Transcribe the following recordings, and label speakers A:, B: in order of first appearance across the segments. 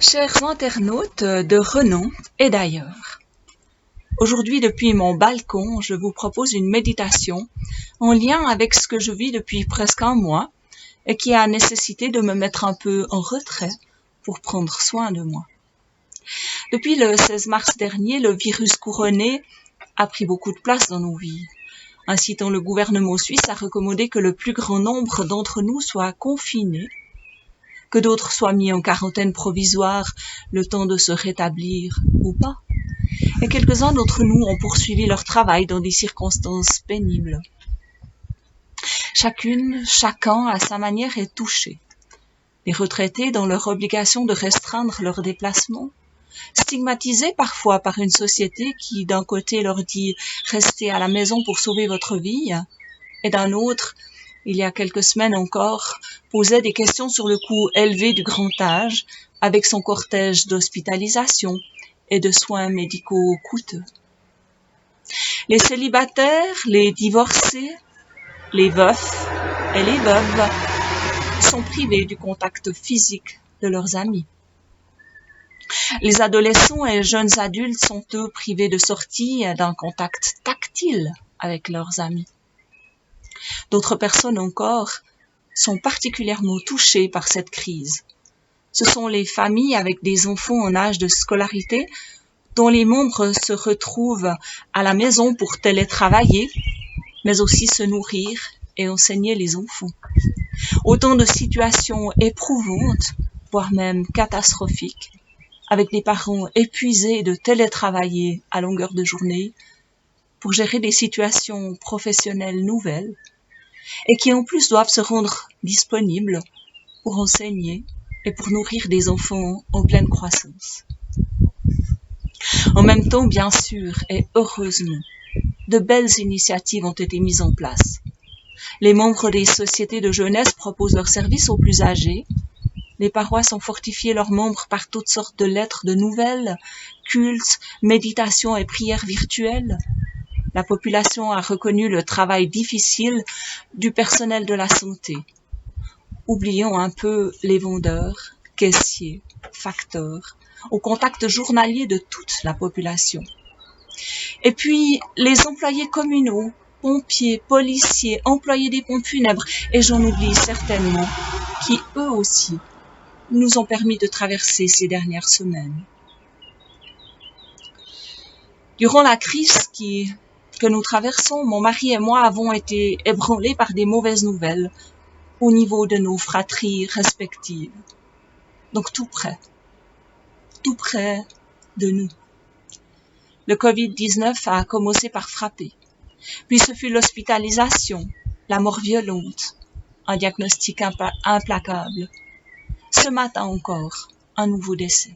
A: Chers internautes de renom et d'ailleurs, aujourd'hui depuis mon balcon, je vous propose une méditation en lien avec ce que je vis depuis presque un mois et qui a nécessité de me mettre un peu en retrait pour prendre soin de moi. Depuis le 16 mars dernier, le virus couronné a pris beaucoup de place dans nos vies, incitant le gouvernement suisse à recommander que le plus grand nombre d'entre nous soient confinés, que d'autres soient mis en quarantaine provisoire le temps de se rétablir ou pas. Et quelques-uns d'entre nous ont poursuivi leur travail dans des circonstances pénibles. Chacun à sa manière est touché. Les retraités dans leur obligation de restreindre leurs déplacements, stigmatisés parfois par une société qui d'un côté leur dit « restez à la maison pour sauver votre vie » et d'un autre, il y a quelques semaines encore, posait des questions sur le coût élevé du grand âge avec son cortège d'hospitalisation et de soins médicaux coûteux. Les célibataires, les divorcés, les veufs et les veuves sont privés du contact physique de leurs amis. Les adolescents et jeunes adultes sont eux privés de sortie et d'un contact tactile avec leurs amis. D'autres personnes encore sont particulièrement touchées par cette crise. Ce sont les familles avec des enfants en âge de scolarité dont les membres se retrouvent à la maison pour télétravailler, mais aussi se nourrir et enseigner les enfants. Autant de situations éprouvantes, voire même catastrophiques, avec des parents épuisés de télétravailler à longueur de journée pour gérer des situations professionnelles nouvelles et qui en plus doivent se rendre disponibles pour enseigner et pour nourrir des enfants en pleine croissance. En même temps, bien sûr, et heureusement, de belles initiatives ont été mises en place. Les membres des sociétés de jeunesse proposent leurs services aux plus âgés. Les paroisses ont fortifié leurs membres par toutes sortes de lettres de nouvelles, cultes, méditations et prières virtuelles. La population a reconnu le travail difficile du personnel de la santé. Oublions un peu les vendeurs, caissiers, facteurs, au contact journalier de toute la population. Et puis, les employés communaux, pompiers, policiers, employés des pompes funèbres, et j'en oublie certainement, qui eux aussi nous ont permis de traverser ces dernières semaines. Durant la crise que nous traversons, mon mari et moi avons été ébranlés par des mauvaises nouvelles au niveau de nos fratries respectives. Donc tout près de nous. Le Covid-19 a commencé par frapper. Puis ce fut l'hospitalisation, la mort violente, un diagnostic implacable. Ce matin encore, un nouveau décès.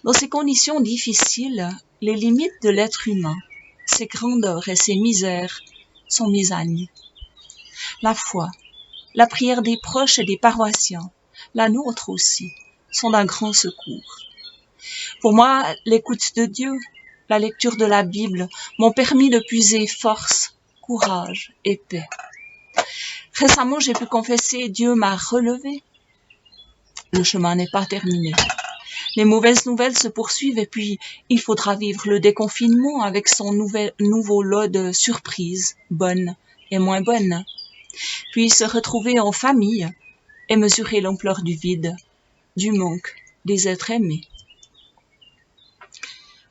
A: Dans ces conditions difficiles, les limites de l'être humain, ses grandeurs et ses misères sont mises à nu. La foi, la prière des proches et des paroissiens, la nôtre aussi, sont d'un grand secours. Pour moi, l'écoute de Dieu, la lecture de la Bible m'ont permis de puiser force, courage et paix. Récemment, j'ai pu confesser « Dieu m'a relevé ». Le chemin n'est pas terminé. Les mauvaises nouvelles se poursuivent et puis il faudra vivre le déconfinement avec son nouveau lot de surprises, bonnes et moins bonnes. Puis se retrouver en famille et mesurer l'ampleur du vide, du manque des êtres aimés.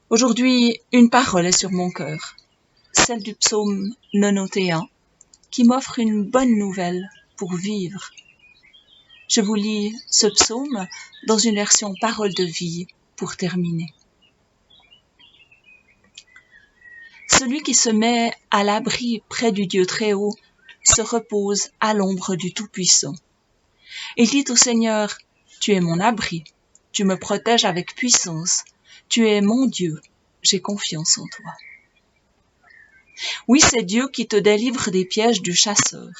A: Aujourd'hui, une parole est sur mon cœur, celle du psaume 91, qui m'offre une bonne nouvelle pour vivre. Je vous lis ce psaume dans une version parole de vie pour terminer. Celui qui se met à l'abri près du Dieu très haut se repose à l'ombre du Tout-Puissant. Il dit au Seigneur, « Tu es mon abri, tu me protèges avec puissance, tu es mon Dieu, j'ai confiance en toi. » Oui, c'est Dieu qui te délivre des pièges du chasseur.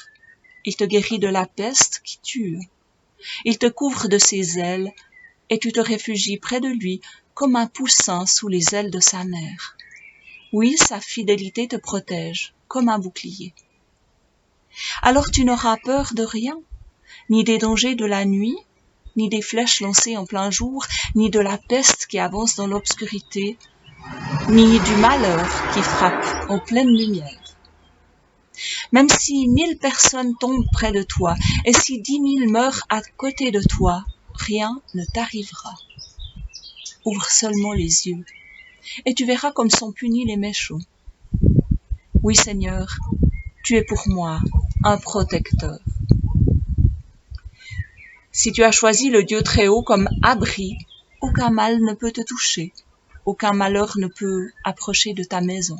A: Il te guérit de la peste qui tue. Il te couvre de ses ailes et tu te réfugies près de lui comme un poussin sous les ailes de sa mère. Oui, sa fidélité te protège comme un bouclier. Alors tu n'auras peur de rien, ni des dangers de la nuit, ni des flèches lancées en plein jour, ni de la peste qui avance dans l'obscurité, ni du malheur qui frappe en pleine lumière. Même si 1000 personnes tombent près de toi, et si 10 000 meurent à côté de toi, rien ne t'arrivera. Ouvre seulement les yeux, et tu verras comme sont punis les méchants. Oui, Seigneur, tu es pour moi un protecteur. Si tu as choisi le Dieu très haut comme abri, aucun mal ne peut te toucher, aucun malheur ne peut approcher de ta maison.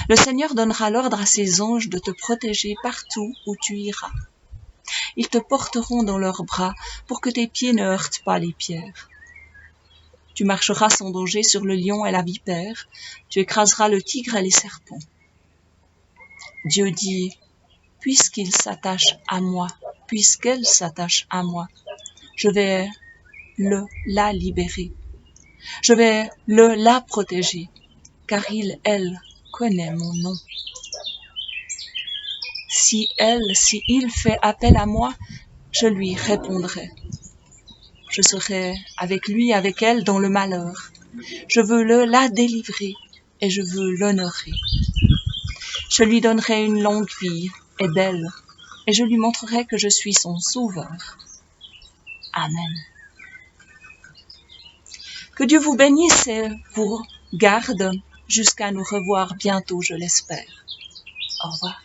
A: Le Seigneur donnera l'ordre à ses anges de te protéger partout où tu iras. Ils te porteront dans leurs bras pour que tes pieds ne heurtent pas les pierres. Tu marcheras sans danger sur le lion et la vipère, tu écraseras le tigre et les serpents. Dieu dit, puisqu'il s'attache à moi, puisqu'elle s'attache à moi, je vais la libérer. Je vais la protéger, car elle connaît mon nom. Si il fait appel à moi, je lui répondrai. Je serai avec lui, avec elle dans le malheur. Je veux la délivrer et je veux l'honorer. Je lui donnerai une longue vie et belle, et je lui montrerai que je suis son sauveur. Amen. Que Dieu vous bénisse et vous garde jusqu'à nous revoir bientôt, je l'espère. Au revoir.